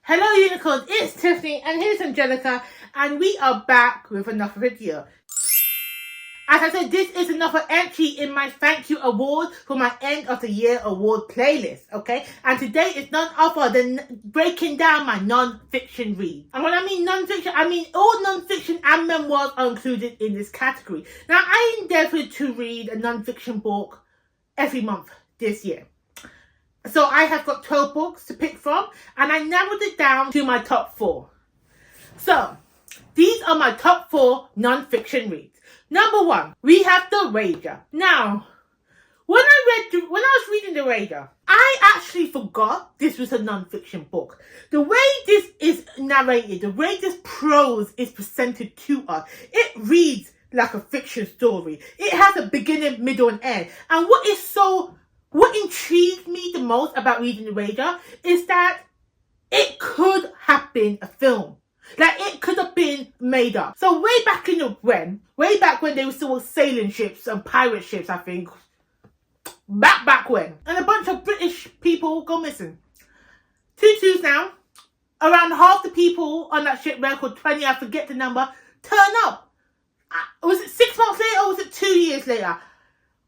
Hello unicorns, it's Tiffany and here's Angelica and we are back with another video. As I said, this is another entry in my thank you award for my end of the year award playlist, okay? And today is none other than breaking down my non-fiction read. And when I mean non-fiction, I mean all non-fiction and memoirs are included in this category. Now, I endeavoured to read a non-fiction book every month this year. So I have got 12 books to pick from and I narrowed it down to my top 4. So, these are my top 4 non-fiction reads. Number 1, we have The Rager. Now, when I was reading The Rager, I actually forgot this was a non-fiction book. The way this is narrated, the way this prose is presented to us, it reads like a fiction story. It has a beginning, middle and end. And what intrigued me the most about reading The Rager is that it could have been a film. Like, it could have been made up. So way back when they were still sailing ships and pirate ships, I think. Back when. And a bunch of British people go missing. Tutus now. Around half the people on that shipwreck, or 20, I forget the number, turn up. Was it 6 months later or was it 2 years later?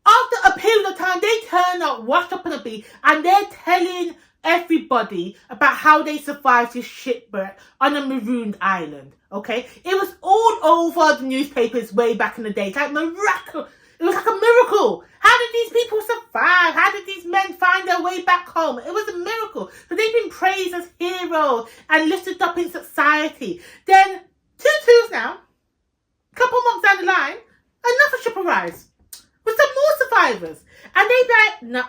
After a period of time, they turn up, washed up on a beach, and they're telling everybody about how they survived this shipwreck on a marooned island, okay? It was all over the newspapers way back in the day. It's like miracle. It was like a miracle. How did these people survive? How did these men find their way back home? It was a miracle. So they've been praised as heroes and lifted up in society. Then, Tutus now, a couple months down the line, another ship arrives with some more survivors. And they be like,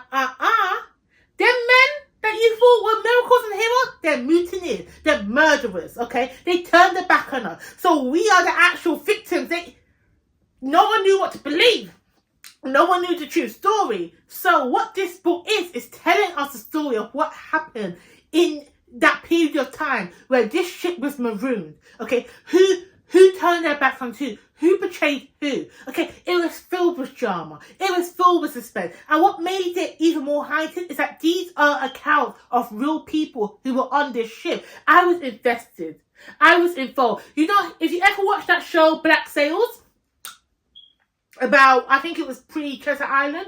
them men that you thought were miracles and heroes, they're mutineers, they're murderers, okay? They turned their back on us. So we are the actual victims. No one knew what to believe. No one knew the true story. So what this book is telling us the story of what happened in that period of time where this ship was marooned, okay? Who turned their backs on who? Who betrayed who? Okay, it was filled with drama. It was filled with suspense. And what made it even more heightened is that these are accounts of real people who were on this ship. I was invested. I was involved. You know, if you ever watched that show, Black Sails, about, I think it was pre-Treasure Island,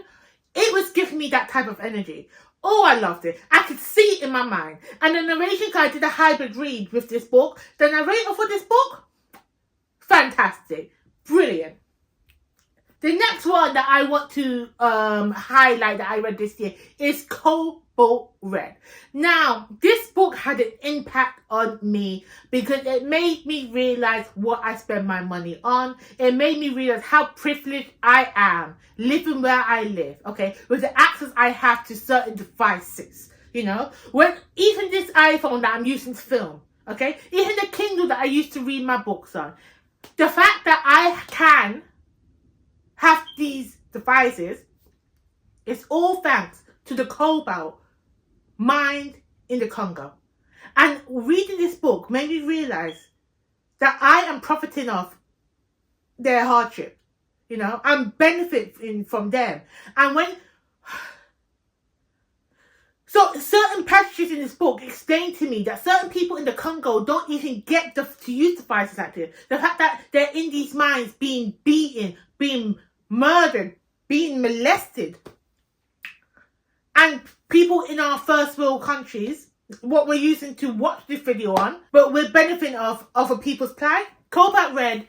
it was giving me that type of energy. Oh, I loved it. I could see it in my mind. And the narration guy did a hybrid read with this book. The narrator for this book, fantastic. Brilliant. The next one that I want to highlight that I read this year is Cobalt Red. Now, this book had an impact on me because it made me realize what I spend my money on. It made me realize how privileged I am living where I live, okay, with the access I have to certain devices, you know. When even this iPhone that I'm using to film, okay, even the Kindle that I used to read my books on, the fact that I can have these devices is all thanks to the cobalt mined in the Congo. And reading this book made me realize that I am profiting off their hardship. You know, I'm benefiting from them. And when... So certain passages in this book explain to me that certain people in the Congo don't even get to use devices like this. The fact that they're in these mines being beaten, being murdered, being molested. And people in our first world countries, what we're using to watch this video on, but we're benefiting of other people's plight. Cobalt Red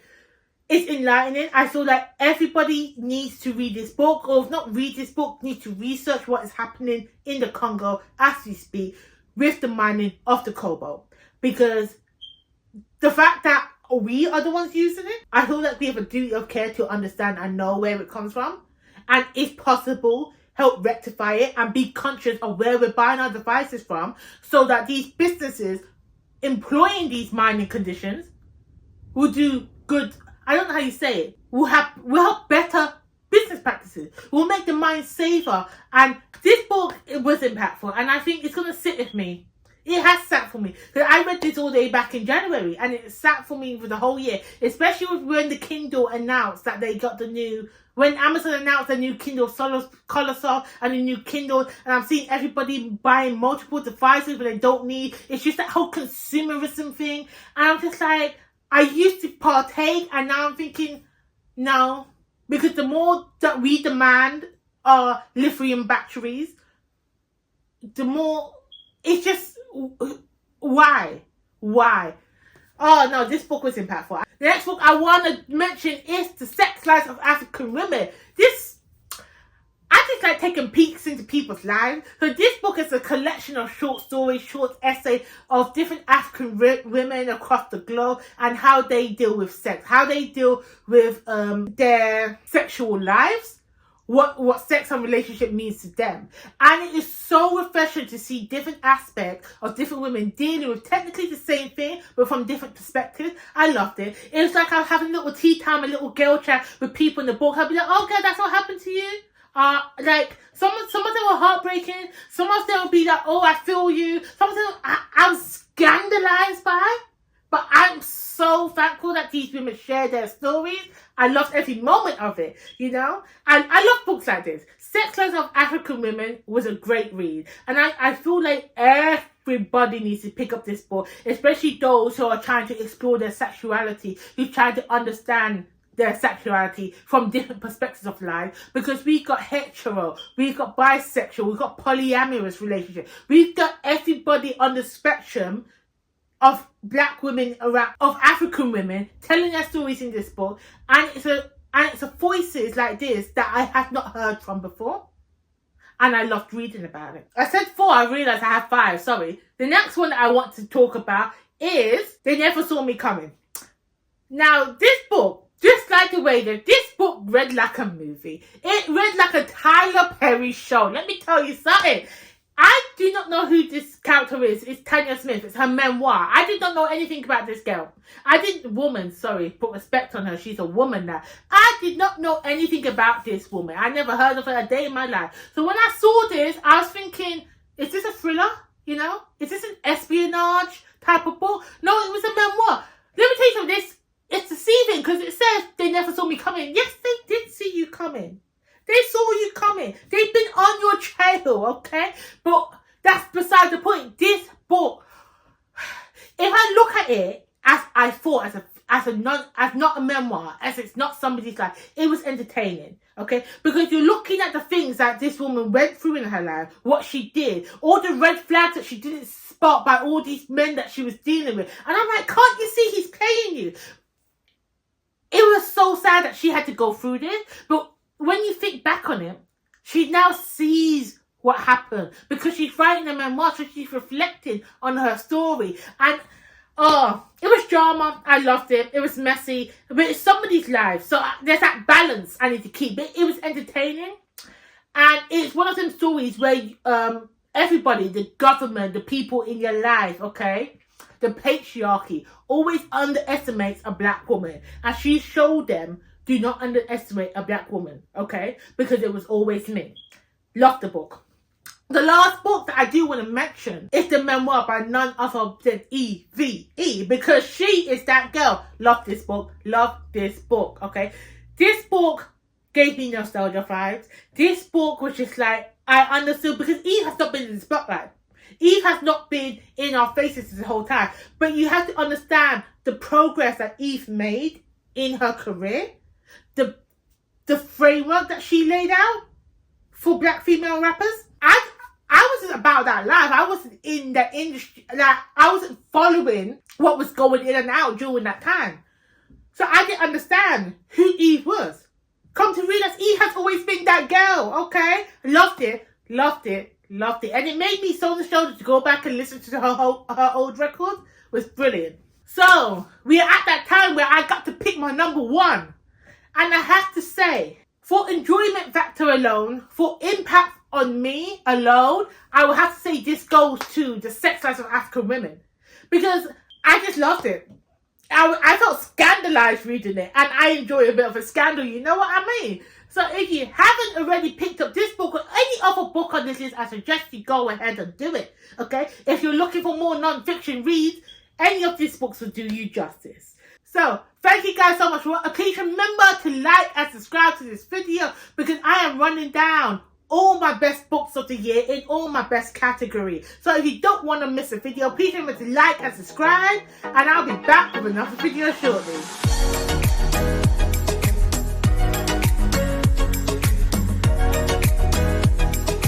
is enlightening. I feel like everybody needs to read this book, or if not read this book, needs to research what is happening in the Congo as we speak with the mining of the cobalt. Because the fact that we are the ones using it, I feel like we have a duty of care to understand and know where it comes from. And if possible, help rectify it and be conscious of where we're buying our devices from, so that these businesses employing these mining conditions will do good. I don't know how you say it. We'll have better business practices. We'll make the mine safer. And this book, it was impactful. And I think it's going to sit with me It has sat for me. Because I read this all day back in January, and it sat for me for the whole year. Especially when the Kindle announced that they got the new... When Amazon announced a new Kindle Colossal and a new Kindle, and I'm seeing everybody buying multiple devices when they don't need. It's just that whole consumerism thing. And I'm just like, I used to partake, and now I'm thinking, no. Because the more that we demand our lithium batteries, the more... It's just... Why? Why? Oh no, this book was impactful. The next book I want to mention is The Sex Lives of African Women. I just like taking peeks into people's lives. So this book is a collection of short stories, short essays of different African women across the globe and how they deal with sex, how they deal with their sexual lives. What sex and relationship means to them. And it is so refreshing to see different aspects of different women dealing with technically the same thing, but from different perspectives. I loved it. It was like I was having a little tea time, a little girl chat with people in the book. I'd be like, oh girl, that's what happened to you? Like, some of them were heartbreaking. Some of them would be like, oh, I feel you. Some of them I'm scandalized by. But I'm so thankful that these women share their stories. I loved every moment of it, you know? And I love books like this. Sex Lives of African Women was a great read. And I feel like everybody needs to pick up this book, especially those who are trying to explore their sexuality, who try to understand their sexuality from different perspectives of life, because we've got hetero, we've got bisexual, we've got polyamorous relationship, we've got everybody on the spectrum of black women around, of African women telling their stories in this book, and it's a voices like this that I have not heard from before, and I loved reading about it. I said 4, I realised I have 5, sorry. The next one that I want to talk about is They Never Saw Me Coming. Now, this book, just like the way that this book read like a movie, it read like a Tyler Perry show. Let me tell you something. I do not know who this character is. It's Tanya Smith. It's her memoir. I did not know anything about this girl. Put respect on her. She's a woman now. I did not know anything about this woman. I never heard of her a day in my life. So when I saw this, I was thinking, is this a thriller? You know? Is this an espionage type of book? No, it was a memoir. Let me tell you something. It's deceiving because it says they never saw me coming. Yes, they did see you coming. They saw you coming. They've been on your trail, okay? But that's beside the point. This book, if I look at it as I thought, as not a memoir, as it's not somebody's life, it was entertaining, okay? Because you're looking at the things that this woman went through in her life, what she did, all the red flags that she didn't spot by all these men that she was dealing with. And I'm like, can't you see he's playing you? It was so sad that she had to go through this, but when you think back on it, she now sees what happened because she's writing a memoir, so she's reflecting on her story. And it was drama. I loved it. It was messy, but it's somebody's life, so there's that balance I need to keep. But it was entertaining, and it's one of them stories where everybody, the government, the people in your life, okay, the patriarchy always underestimates a black woman, and she showed them, do not underestimate a black woman, okay? Because it was always me. Love the book. The last book that I do want to mention is the memoir by none other than E.V.E. because she is that girl. Love this book. Love this book, okay? This book gave me nostalgia vibes. This book was just like, I understood, because Eve has not been in the spotlight. Eve has not been in our faces the whole time. But you have to understand the progress that Eve made in her career. The framework that she laid out for black female rappers. I wasn't about that life. I wasn't in that industry. Like, I wasn't following what was going in and out during that time. So I didn't understand who Eve was. Come to realize Eve has always been that girl, okay? Loved it. And it made me so on the shoulder to go back and listen to her old records. It was brilliant. So, we are at that time where I got to pick my number 1. And I have to say, for enjoyment factor alone, for impact on me alone, I will have to say this goes to The Sex Lives of African Women. Because I just loved it. I felt scandalized reading it. And I enjoy a bit of a scandal, you know what I mean? So if you haven't already picked up this book or any other book on this list, I suggest you go ahead and do it, okay? If you're looking for more non-fiction reads, any of these books will do you justice. So, thank you guys so much for watching. Please remember to like and subscribe to this video because I am running down all my best books of the year in all my best categories. So if you don't want to miss a video, please remember to like and subscribe, and I'll be back with another video shortly.